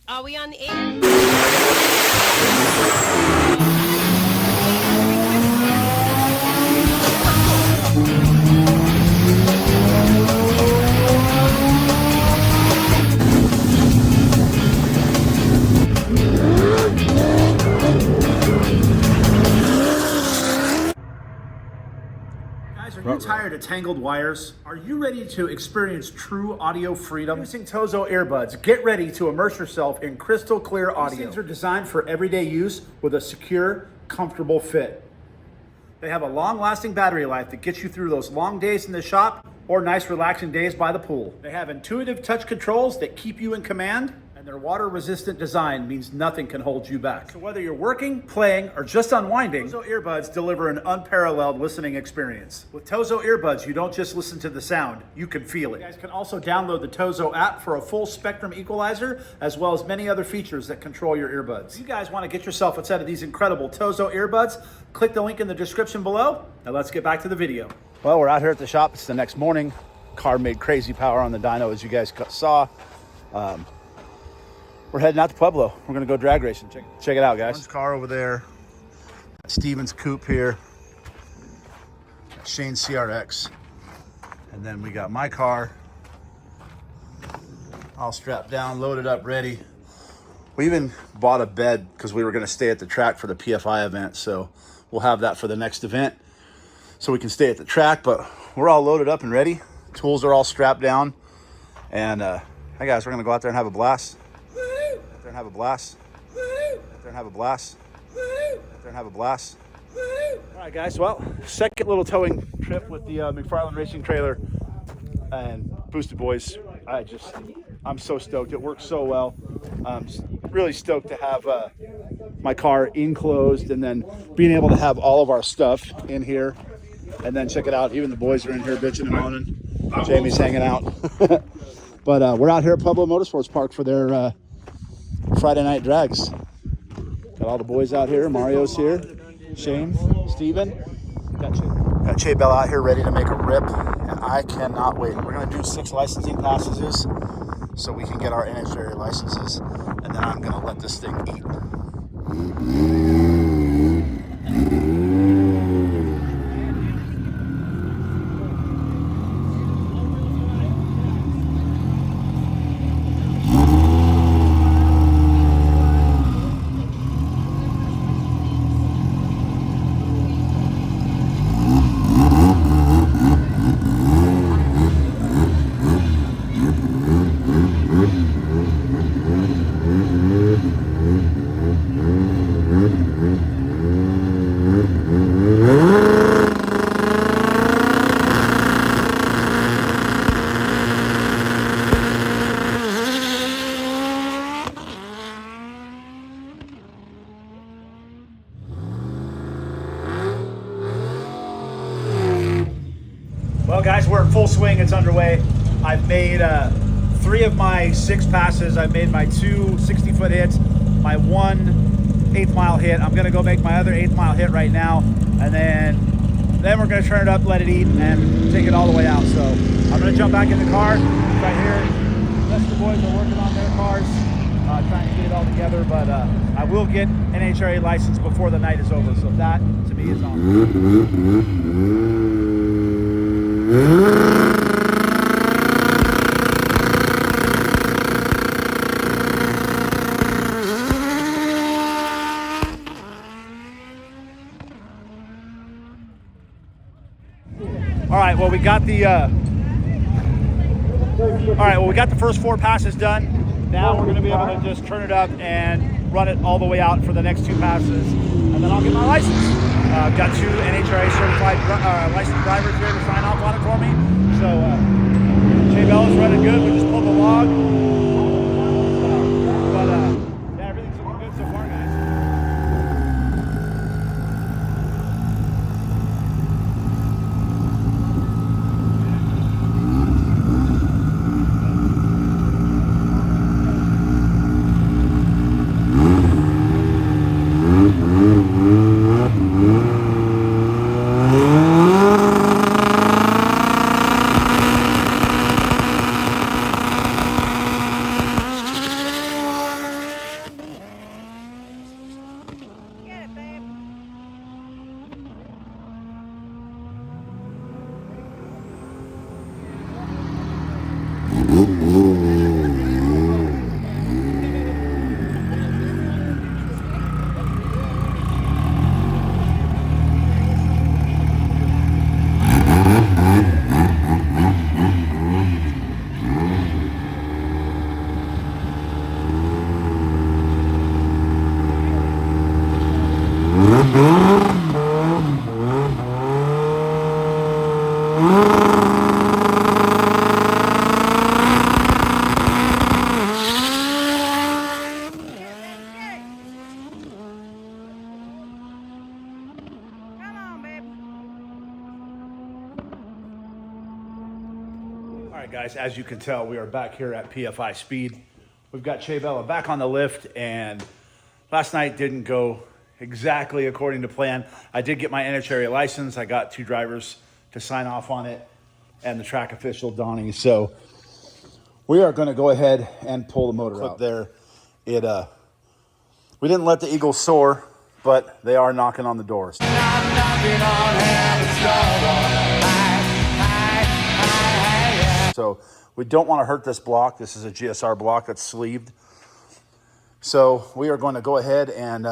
Are we on the air? Guys, are you tired of tangled wires? Are you ready to experience true audio freedom? Using Tozo earbuds, get ready to immerse yourself in crystal clear audio. These things are designed for everyday use with a secure, comfortable fit. They have a long-lasting battery life that gets you through those long days in the shop or nice relaxing days by the pool. They have intuitive touch controls that keep you in command, and their water-resistant design means nothing can hold you back. So whether you're working, playing, or just unwinding, Tozo earbuds deliver an unparalleled listening experience. With Tozo earbuds, you don't just listen to the sound, you can feel it. You guys can also download the Tozo app for a full spectrum equalizer, as well as many other features that control your earbuds. If you guys want to get yourself a set of these incredible Tozo earbuds, click the link in the description below. Now let's get back to the video. Well, we're out here at the shop. It's the next morning. Car made crazy power on the dyno, as you guys saw. We're heading out to Pueblo. We're gonna go drag racing. Check it out, guys. One's car over there. Steven's coupe here. Shane's CRX. And then we got my car all strapped down, loaded up, ready. We even bought a bed because we were gonna stay at the track for the PFI event. So we'll have that for the next event so we can stay at the track, but we're all loaded up and ready. Tools are all strapped down. And hey guys, we're gonna go out there and have a blast. And have a blast. And have a blast. And have a blast. All right, guys. Well, second little towing trip with the McFarland Racing Trailer and Boosted Boys. I'm so stoked. It works so well. I'm really stoked to have my car enclosed and then being able to have all of our stuff in here. And then check it out. Even the boys are in here bitching and moaning. Jamie's hanging out. But we're out here at Pueblo Motorsports Park for their Friday night drags. Got all the boys out here. Mario's here. Shane, Steven. Got Che Bell out here ready to make a rip. And I cannot wait. We're going to do 6 licensing passages so we can get our NHRA licenses. And then I'm going to let this thing eat. Well, guys, we're in full swing. It's underway. I've made 3 of my 6 passes. I've made my 2 60-foot hits, my 1 1/8 mile hit. I'm going to go make my other 1/8 mile hit right now, and then we're going to turn it up, let it eat, and take it all the way out. So I'm going to jump back in the car right here. The rest of the boys are working on their cars, trying to get it all together, but I will get an NHRA license before the night is over. So that, to me, is awesome. All right, well, we got the first 4 passes done. Now we're going to be able to just turn it up and run it all the way out for the next 2 passes, and then I'll get my license. I've got 2 NHRA certified licensed drivers here to sign off on it for me. So Jay Bell is running good. We just pulled the log. But yeah, everything's looking good so far, guys. guys, as you can tell, we are back here at PFI Speed. We've got Che Bella back on the lift, and last night didn't go exactly according to plan. I did get my NHRA license. I got 2 drivers to sign off on it and the track official, Donnie. So we are going to go ahead and pull the motor out. There, we didn't let the Eagles soar, but they are knocking on the doors. So we don't want to hurt this block. This is a GSR block that's sleeved. So we are going to go ahead and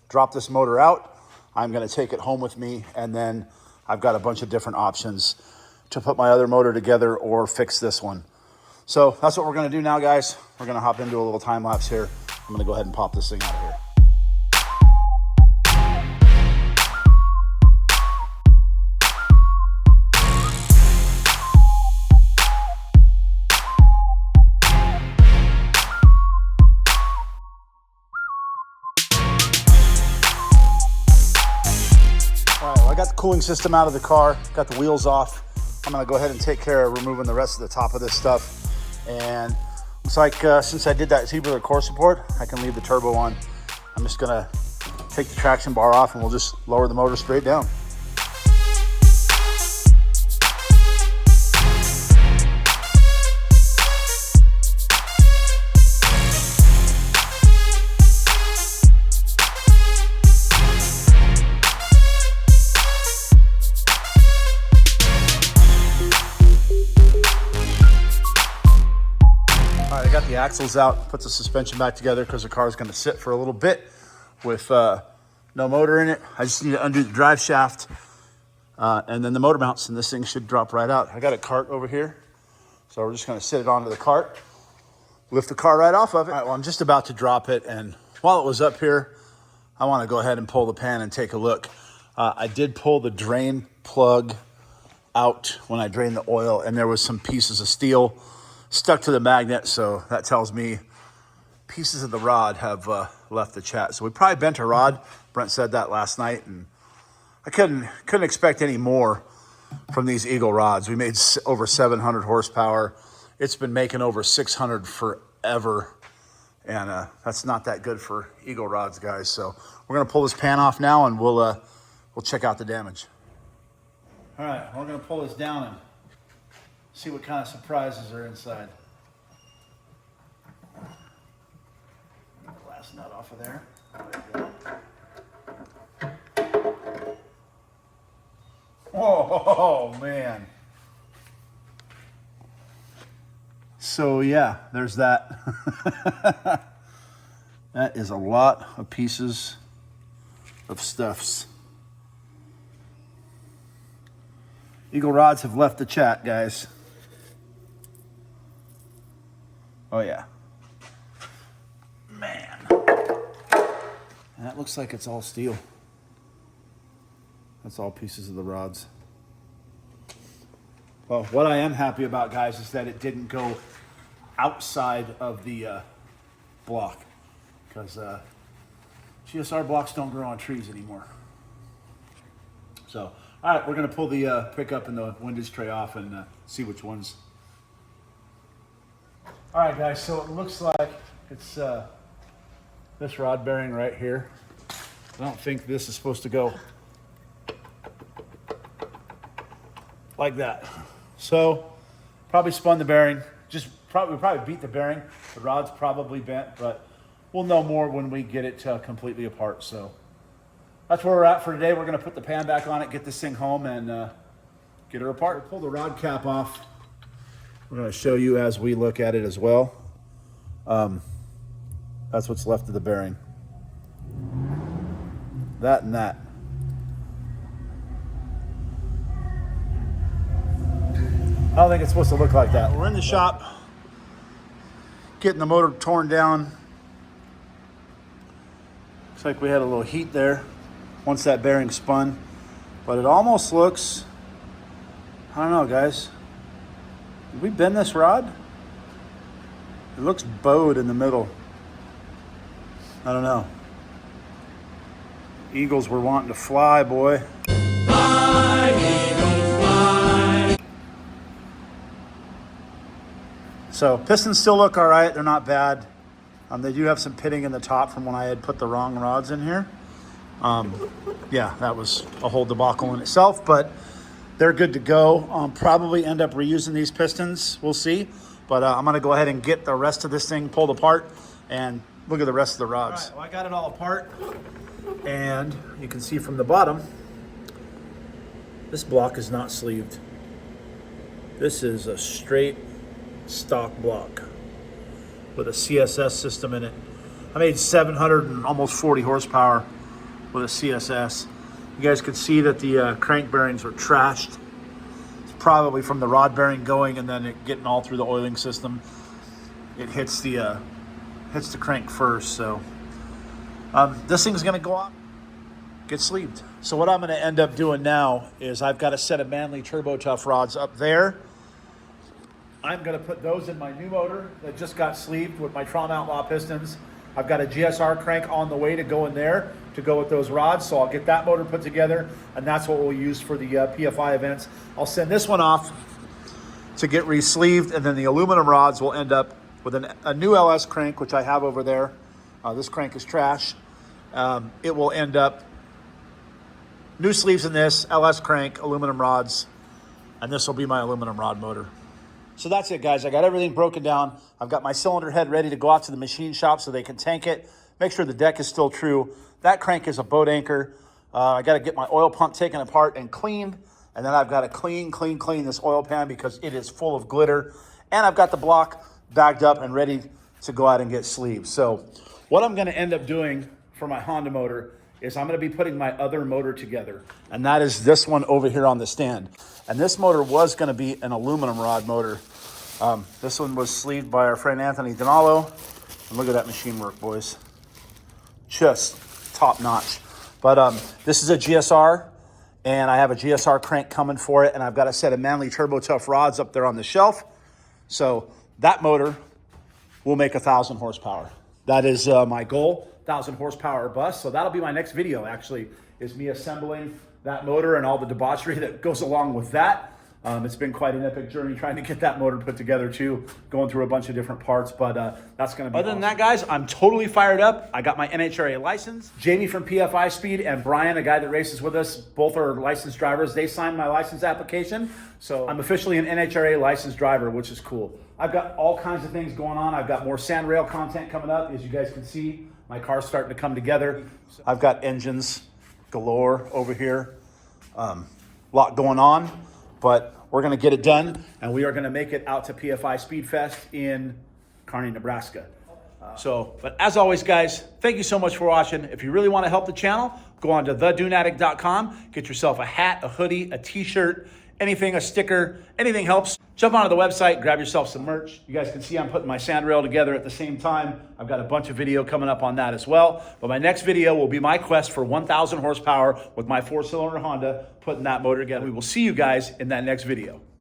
drop this motor out. I'm going to take it home with me, and then I've got a bunch of different options to put my other motor together or fix this one. So that's what we're going to do now, guys. We're going to hop into a little time lapse here. I'm going to go ahead and pop this thing out of here. I got the cooling system out of the car, got the wheels off. I'm gonna go ahead and take care of removing the rest of the top of this stuff. And looks like since I did that tubular core support, I can leave the turbo on. I'm just gonna take the traction bar off and we'll just lower the motor straight down. Got the axles out, put the suspension back together because the car is going to sit for a little bit with no motor in it. I just need to undo the drive shaft and then the motor mounts, and this thing should drop right out. I got a cart over here, so we're just going to sit it onto the cart, lift the car right off of it. All right, well, I'm just about to drop it, and while it was up here, I want to go ahead and pull the pan and take a look. I did pull the drain plug out when I drained the oil, and there was some pieces of steel stuck to the magnet, so that tells me pieces of the rod have left the chat. So we probably bent a rod. Brent said that last night, and I couldn't expect any more from these Eagle rods. We made over 700 horsepower. It's been making over 600 forever, and that's not that good for Eagle rods, guys. So we're gonna pull this pan off now, and we'll check out the damage. All right, we're gonna pull this down and see what kind of surprises are inside. Glass nut off of there. There you go. Oh, man. So yeah, there's that. That is a lot of pieces of stuffs. Eagle rods have left the chat, guys. Oh yeah. Man. And that looks like it's all steel. That's all pieces of the rods. Well, what I am happy about, guys, is that it didn't go outside of the block, because GSR blocks don't grow on trees anymore. So, all right, we're gonna pull the pickup and the windage tray off and see which ones. All right, guys, so it looks like it's this rod bearing right here. I don't think this is supposed to go like that. So probably spun the bearing. Probably beat the bearing. The rod's probably bent, but we'll know more when we get it completely apart. So that's where we're at for today. We're gonna put the pan back on it, get this thing home, and get her apart. Pull the rod cap off. We're going to show you as we look at it as well. That's what's left of the bearing. That and that. I don't think it's supposed to look like that. We're in the shop, getting the motor torn down. Looks like we had a little heat there once that bearing spun, but it almost looks, I don't know, guys. Did we bend this rod? It looks bowed in the middle. I don't know. Eagles were wanting to fly, boy. Fly, Eagles, fly. So pistons still look all right. They're not bad. They do have some pitting in the top from when I had put the wrong rods in here. Yeah, that was a whole debacle in itself, but they're good to go. Probably end up reusing these pistons. We'll see. But I'm going to go ahead and get the rest of this thing pulled apart and look at the rest of the rods. All right, well, I got it all apart. And you can see from the bottom, this block is not sleeved. This is a straight stock block with a CSS system in it. I made 700 and almost 40 horsepower with a CSS. You guys can see that the crank bearings are trashed. It's probably from the rod bearing going and then it getting all through the oiling system. It hits the crank first. So this thing's gonna go on, get sleeved. So what I'm gonna end up doing now is I've got a set of Manly Turbo Tough rods up there. I'm gonna put those in my new motor that just got sleeved with my Tron Outlaw pistons. I've got a GSR crank on the way to go in there to go with those rods. So I'll get that motor put together and that's what we'll use for the PFI events. I'll send this one off to get re-sleeved and then the aluminum rods will end up with a new LS crank, which I have over there. This crank is trash. It will end up new sleeves in this, LS crank, aluminum rods, and this will be my aluminum rod motor. So that's it, guys. I got everything broken down. I've got my cylinder head ready to go out to the machine shop so they can tank it, make sure the deck is still true. That crank is a boat anchor. I got to get my oil pump taken apart and cleaned, and then I've got to clean this oil pan because it is full of glitter, and I've got the block bagged up and ready to go out and get sleeves. So what I'm going to end up doing for my Honda motor is I'm going to be putting my other motor together, and that is this one over here on the stand. And this motor was going to be an aluminum rod motor. This one was sleeved by our friend Anthony Donalo. And look at that machine work, boys. Just top notch. But this is a GSR, and I have a GSR crank coming for it, and I've got a set of Manly Turbo Tough rods up there on the shelf. So that motor will make 1,000 horsepower. That is my goal, 1,000 horsepower bus. So that'll be my next video, actually, is me assembling that motor and all the debauchery that goes along with that. It's been quite an epic journey trying to get that motor put together too, going through a bunch of different parts, but that's gonna be Other than that, guys, I'm totally fired up. I got my NHRA license. Jamie from PFI Speed and Brian, a guy that races with us, both are licensed drivers. They signed my license application. So I'm officially an NHRA licensed driver, which is cool. I've got all kinds of things going on. I've got more sand rail content coming up. As you guys can see, my car's starting to come together. I've got engines galore over here. Lot going on, but we're going to get it done, and we are going to make it out to PFI Speed Fest in Kearney, Nebraska. But as always, guys, thank you so much for watching. If you really want to help the channel, go on to theduneaddict.com, get yourself a hat, a hoodie, a t-shirt, anything, a sticker, anything helps. Jump onto the website, grab yourself some merch. You guys can see I'm putting my sand rail together at the same time. I've got a bunch of video coming up on that as well. But my next video will be my quest for 1,000 horsepower with my 4-cylinder Honda, putting that motor together. We will see you guys in that next video.